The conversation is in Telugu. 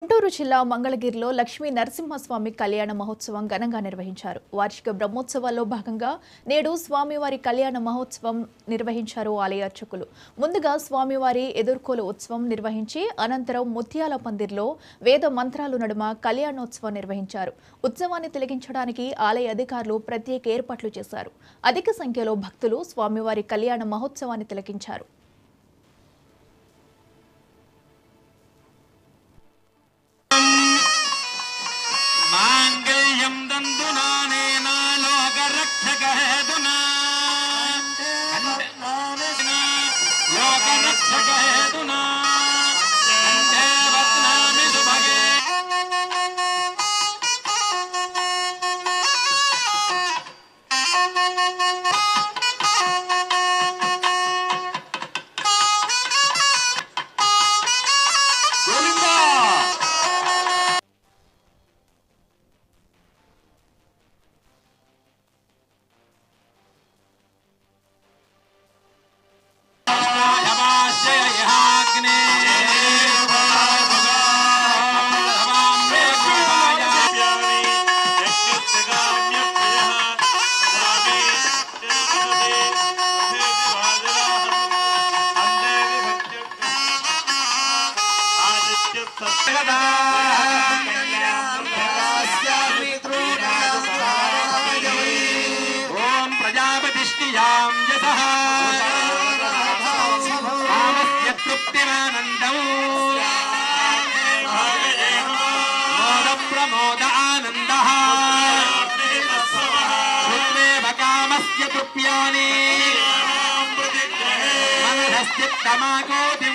గుంటూరు జిల్లా మంగళగిరిలో లక్ష్మీ నరసింహస్వామి కళ్యాణ మహోత్సవం ఘనంగా నిర్వహించారు. వార్షిక బ్రహ్మోత్సవాల్లో భాగంగా నేడు స్వామివారి కళ్యాణ మహోత్సవం నిర్వహించారు ఆలయ అర్చకులు. ముందుగా స్వామివారి ఎదుర్కోలు ఉత్సవం నిర్వహించి అనంతరం ముత్యాల పందిర్లో వేద మంత్రాలు నడుమ కళ్యాణోత్సవం నిర్వహించారు. ఉత్సవాన్ని తిలకించడానికి ఆలయ అధికారులు ప్రత్యేక ఏర్పాట్లు చేశారు. అధిక సంఖ్యలో భక్తులు స్వామివారి కళ్యాణ మహోత్సవాన్ని తిలకించారు. ओम प्रजापतिष्ठियां यशः कामस्य तृप्तिमानन्दम् मोद प्रमोद आनन्दः श्रुत्वेव कामस्य तृप्यानि मनसश्चित्तमाकोति